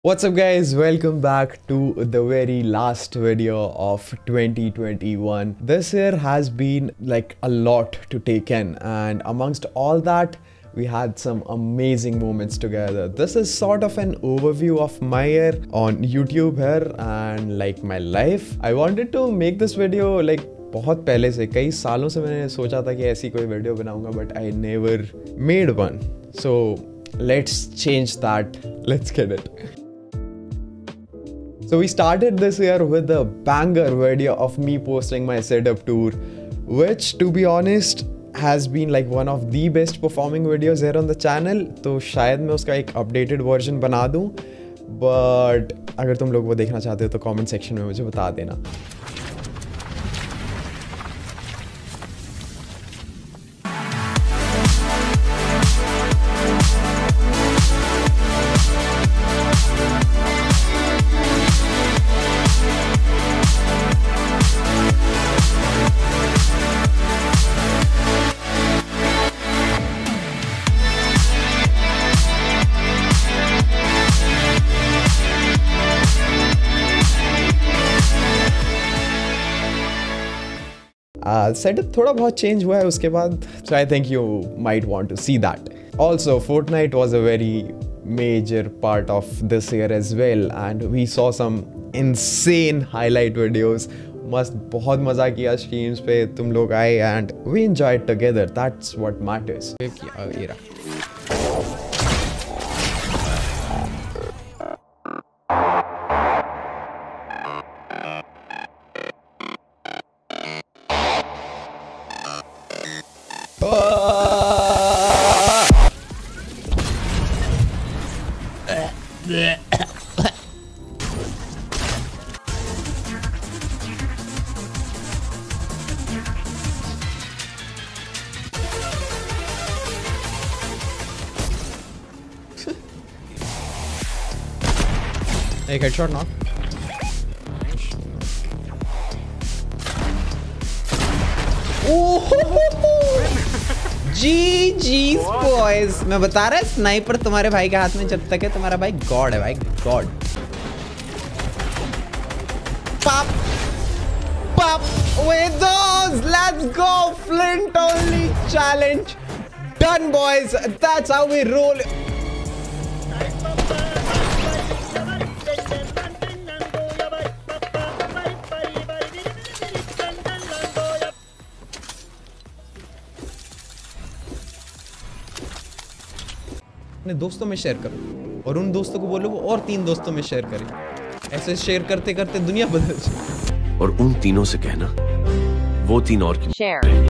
What's up guys, welcome back to the very last video of 2021. This year has been like a lot to take in, and amongst all that we had some amazing moments together. This is sort of an overview of my year on YouTube here and like my life. I wanted to make this video like बहुत पहले से, कई सालों से मैंने सोचा था कि ऐसी कोई वीडियो बनाऊंगा, but I never made one. So let's change that. Let's get it. So we started this year with a banger video of me posting my setup tour, which to be honest has been like one of the best performing videos here on the channel. तो शायद मैं उसका एक updated version बना दूँ, but अगर तुम लोग वो देखना चाहते हो तो comment section में मुझे बता देना. सेटअप थोड़ा बहुत चेंज हुआ है उसके बाद, so I think you might want to see that. Also, Fortnite was a very major part of this year as well, and we saw some insane highlight videos. मस्त बहुत मजा किया स्ट्रीम्स पे, तुम लोग आए and we enjoyed together. That's what matters. ये रहा. एक हेडशॉट नॉक. जी बॉयज, मैं बता रहा है स्नाइपर तुम्हारे भाई के हाथ में जब तक है, तुम्हारा भाई गॉड है भाई, God. Pop pop windows, let's go. Flint only challenge done boys, that's how we roll. अपने दोस्तों में शेयर करो और उन दोस्तों को बोलो वो और 3 दोस्तों में शेयर करें. ऐसे शेयर करते करते दुनिया बदल जाए. और उन तीनों से कहना वो 3 और की शेयर.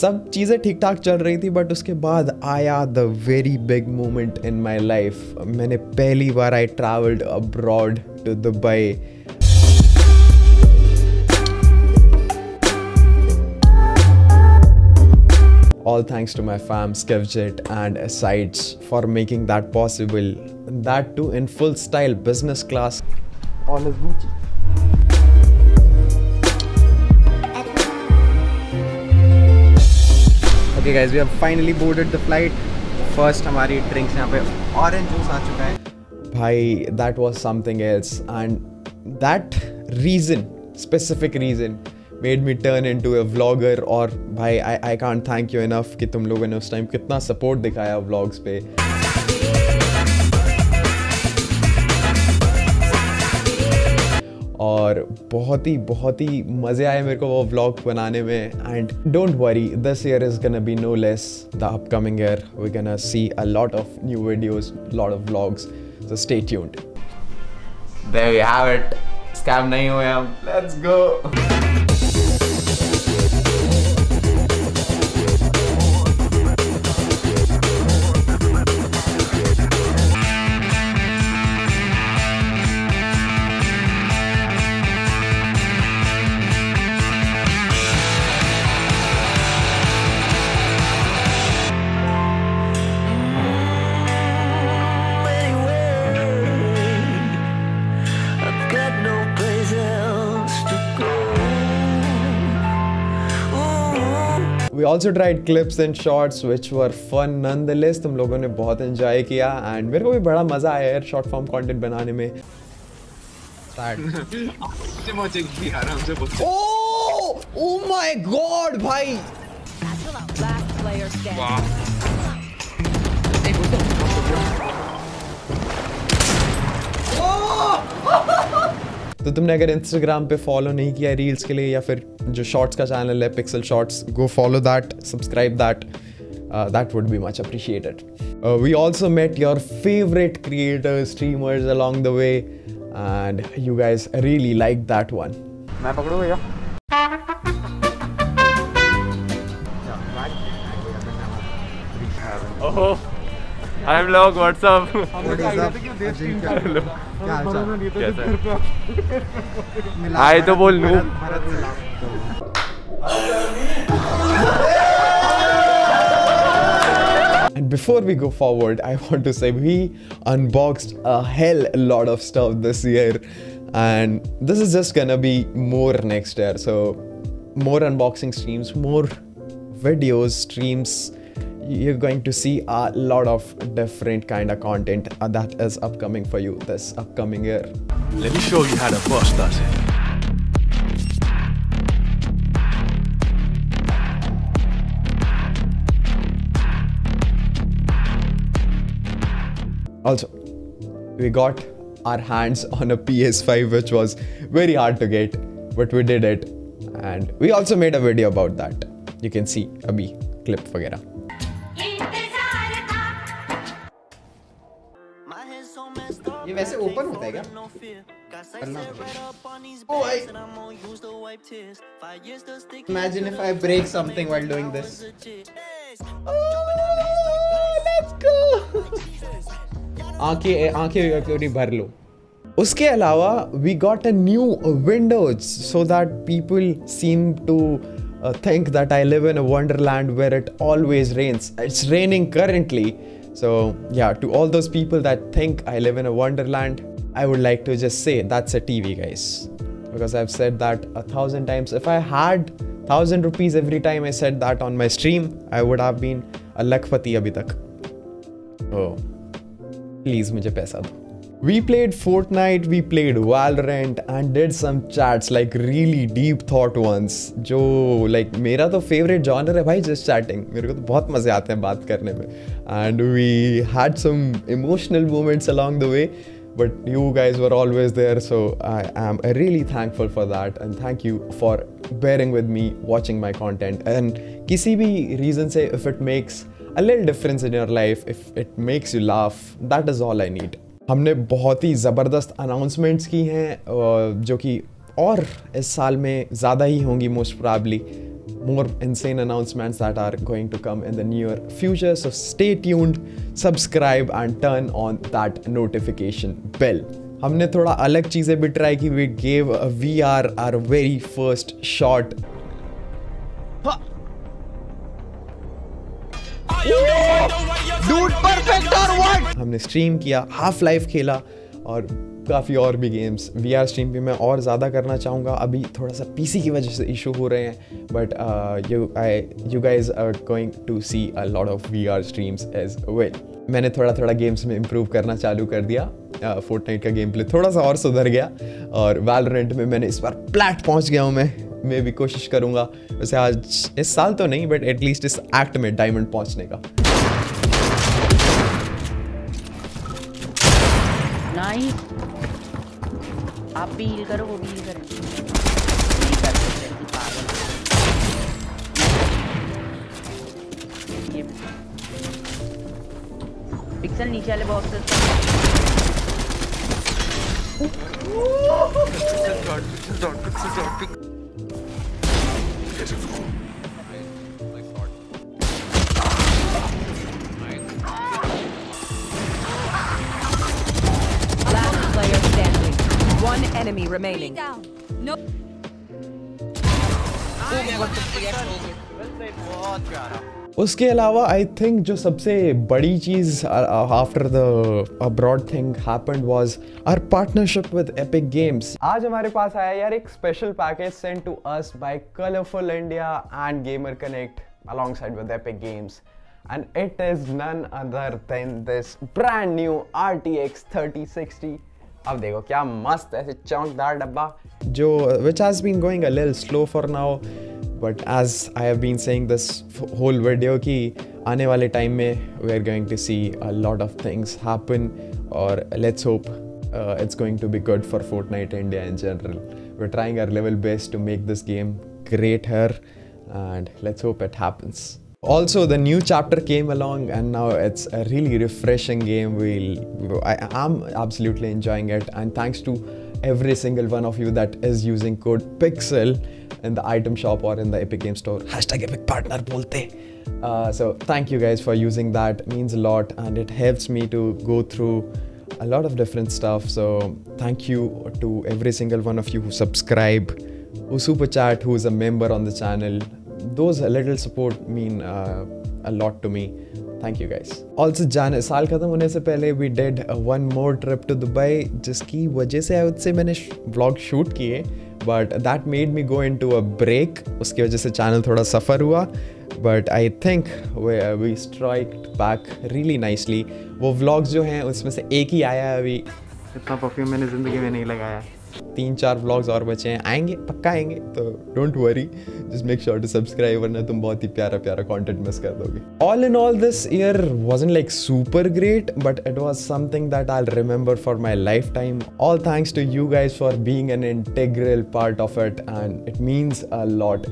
सब चीजें ठीक ठाक चल रही थी, बट उसके बाद आया the very big moment in my life. मैंने पहली बार I travelled abroad to Dubai. All thanks to my fam Skevjet and Sides for making that possible. That too in full style business class. All is Gucci. Okay guys, we have finally boarded the flight. First हमारी drinks यहाँ पे orange juice आ चुका है. भाई, that was something else, and that reason, specific reason, made me turn into a vlogger. और भाई I can't thank you enough कि तुम लोगों ने उस टाइम कितना support दिखाया vlogs पे. और बहुत ही मज़े आए मेरे को वो vlog बनाने में. And don't worry, this year is gonna be no less. The upcoming year we're gonna see a lot of new videos, lot of vlogs, so stay tuned. There we have it. Scam नहीं हुए हम. Let's go. I've got no place else to go. also tried clips and shorts which were fun nonetheless. तुम लोगों ने बहुत enjoy किया and मेरे को भी बड़ा मजा आया यार short form content बनाने में. Oh my God भाई. Last player standing. तो तुमने अगर इंस्टाग्राम पे फॉलो नहीं किया रील्स के लिए या फिर जो शॉर्ट्स का चैनल है pixel shorts, go follow that, subscribe that, that would be much appreciated. We also met your favourite creators, streamers along the way and you guys really like that one. मैं पकड़ू भैया. ओहो हाय vlog, WhatsApp. हाय तो बोल नू. And before we go forward, I want to say we unboxed a hell lot of stuff this year, and this is just gonna be more next year. So more unboxing streams, more videos, streams. You're going to see a lot of different kind of content that is upcoming for you this upcoming year. Let me show you how the boss does it. Also, we got our hands on a PS5 which was very hard to get, but we did it, and we also made a video about that. You can see abhi clip वगैरह. ये वैसे open होता है क्या? करना Imagine if I break something while doing this. Let's go. आंखें भर लो. उसके अलावा we got a new windows so that people seem to think that I live in a wonderland where it always rains. It's raining currently. So yeah, to all those people that think I live in a wonderland, I would like to just say that's a TV, guys. Because I've said that 1,000 times. If I had 1,000 rupees every time I said that on my stream, I would have been a lakhpati abhi tak. Oh, please मुझे पैसा दो. We played Fortnite, we played Valorant and did some chats, like really deep thought ones. जो like मेरा तो favorite genre है भाई, just chatting. मेरे को तो बहुत मजे आते हैं बात करने में. And we had some emotional moments along the way, but you guys were always there, so I am really thankful for that, and thank you for bearing with me, watching my content. And किसी भी reason से if it makes a little difference in your life, if it makes you laugh, that is all I need. हमने बहुत ही ज़बरदस्त announcements की हैं जो कि और इस साल में ज़्यादा ही होंगी most probably. More insane announcements that are going to come in the near future, so stay tuned, subscribe and turn on that notification bell. हमने थोड़ा अलग चीज़ें भी ट्राई की. We gave a VR our very first shot. Dude, perfect or what? हमने stream किया, half life खेला और काफ़ी और भी गेम्स. VR स्ट्रीम भी मैं और ज़्यादा करना चाहूँगा. अभी थोड़ा सा PC की वजह से इशू हो रहे हैं, but you guys are going to see a lot of VR streams as well. मैंने थोड़ा गेम्स में इम्प्रूव करना चालू कर दिया. Fortnite का गेम प्ले थोड़ा सा और सुधर गया, और Valorant में मैंने इस बार प्लैट पहुँच गया हूँ. मैं भी कोशिश करूँगा वैसे आज इस साल तो नहीं, बट एटलीस्ट इस एक्ट में डायमंड पहुँचने का. नहीं, आप भी हील करो, वो भी हील करें. पिक्सल नीचे वाले box One enemy remaining. No. उसके अलावा आई थिंक जो सबसे बड़ी चीज़ after the abroad thing happened was our partnership with Epic Games. आज हमारे पास आया यार एक special package send to us by colourful India and gamer connect. alongside with Epic Games. And it is none other than this brand new RTX 3060. अब देखो क्या मस्त ऐसे चौंकदार डब्बा जो which has been going a little slow for now, but as I have been saying this whole video कि आने वाले टाइम में we are going to see a lot of things happen, or let's hope it's going to be good for Fortnite India in general. We're trying our level best to make this game great here, and let's hope it happens. Also, the new chapter came along and now it's a really refreshing game. I am absolutely enjoying it, and thanks to every single one of you that is using code PIXEL in the item shop or in the Epic Game Store. #EpicPartner bolte. So thank you guys for using that. It means a lot and it helps me to go through a lot of different stuff. So thank you to every single one of you who subscribe, who super chat, who is a member on the channel. Those little support mean a lot to me. Thank you guys. Also, साल खत्म होने से पहले we did one more trip to Dubai, जिसकी वजह से उससे मैंने vlog shoot किए, but that made me go into a break. उसकी वजह से channel थोड़ा suffer हुआ, but I think we striked back really nicely. वो vlogs जो हैं उसमें से एक ही आया है अभी. इतना perfume मैंने ज़िंदगी में नहीं लगाया. 3-4 vlogs और बचे हैं, आएंगे पक्का आएंगे, तो don't worry, just make sure to subscribe वरना तुम बहुत ही प्यारा content miss कर दोगे. All in all, this year wasn't like super great, but it was something that I'll remember for my lifetime. All thanks to you guys for being an integral part of it, and it means a lot.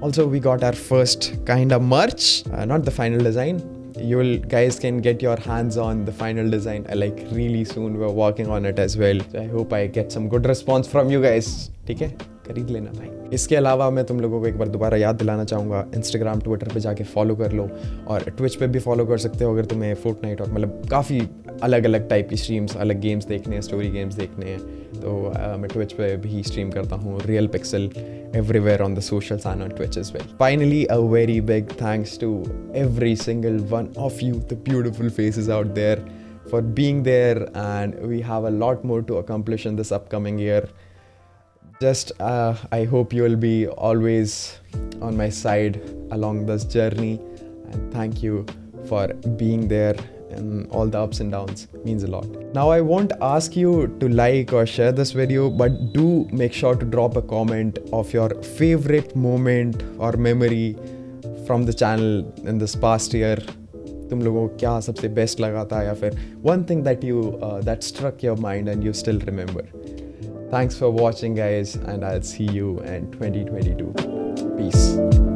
Also, we got our first kind of merch, not the final design. You guys can get your hands on the final design like really soon. We're working on it as well. So I hope I get some good response from you guys. ठीक है, खरीद लेना भाई. इसके अलावा मैं तुम लोगों को एक बार दोबारा याद दिलाना चाहूँगा, Instagram, Twitter पे जाके फॉलो कर लो, और Twitch पे भी फॉलो कर सकते हो अगर तुम्हें Fortnite और मतलब काफ़ी अलग अलग टाइप की स्ट्रीम्स, अलग गेम्स देखने हैं, स्टोरी गेम्स देखने हैं, तो मैं Twitch पे भी स्ट्रीम करता हूँ, Real Pixel, everywhere on the socials and on Twitch as well. Finally, a very big thanks to every single one of you, the beautiful faces out there, for being there, and we have a lot more to accomplish in this upcoming year. Just I hope you will be always on my side along this journey, and thank you for being there and all the ups and downs. It means a lot. Now I won't ask you to like or share this video, but do make sure to drop a comment of your favorite moment or memory from the channel in this past year. तुम लोगों को क्या सबसे best लगा था, या फिर one thing that you that struck your mind and you still remember. Thanks for watching guys, and I'll see you in 2022. Peace.